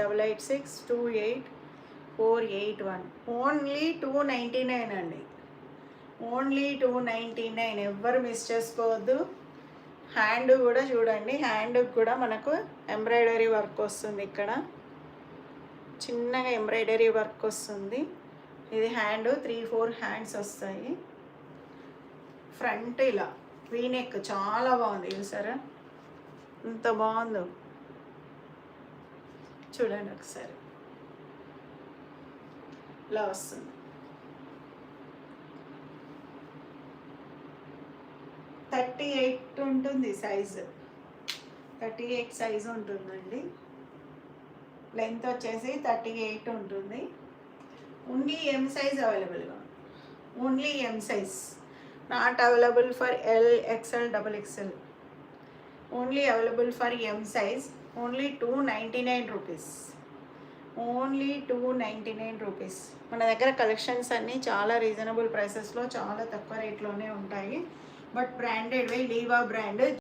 88628481 only 299 అండి. Only 299. ఎవ్వరు miss చేసుకోవద్దు. హ్యాండ్ కూడా చూడండి, హ్యాండ్కి కూడా మనకు ఎంబ్రాయిడరీ వర్క్ వస్తుంది. ఇక్కడ చిన్నగా ఎంబ్రాయిడరీ వర్క్ వస్తుంది. ఇది హ్యాండ్ 3-4 హ్యాండ్స్ వస్తాయి. ఫ్రంట్ ఇలా వీనెక్ చాలా బాగుంది చూసారా, ఎంత బాగుందో చూడండి ఒకసారి. ఇలా వస్తుంది. 38 ఉంటుంది సైజు, 38 సైజు ఉంటుందండి. లెంత్ వచ్చేసి 38 ఉంటుంది. ఓన్లీ ఎం సైజ్ అవైలబుల్గా, only M size, not available for L, XL, XXL. Only available for M size. Only 299 rupees. Only 299 rupees. మన దగ్గర కలెక్షన్స్ అన్నీ చాలా రీజనబుల్ ప్రైసెస్లో, చాలా తక్కువ రేట్లోనే ఉంటాయి. బట్ బ్రాండెడ్వే, లీవా బ్రాండ్.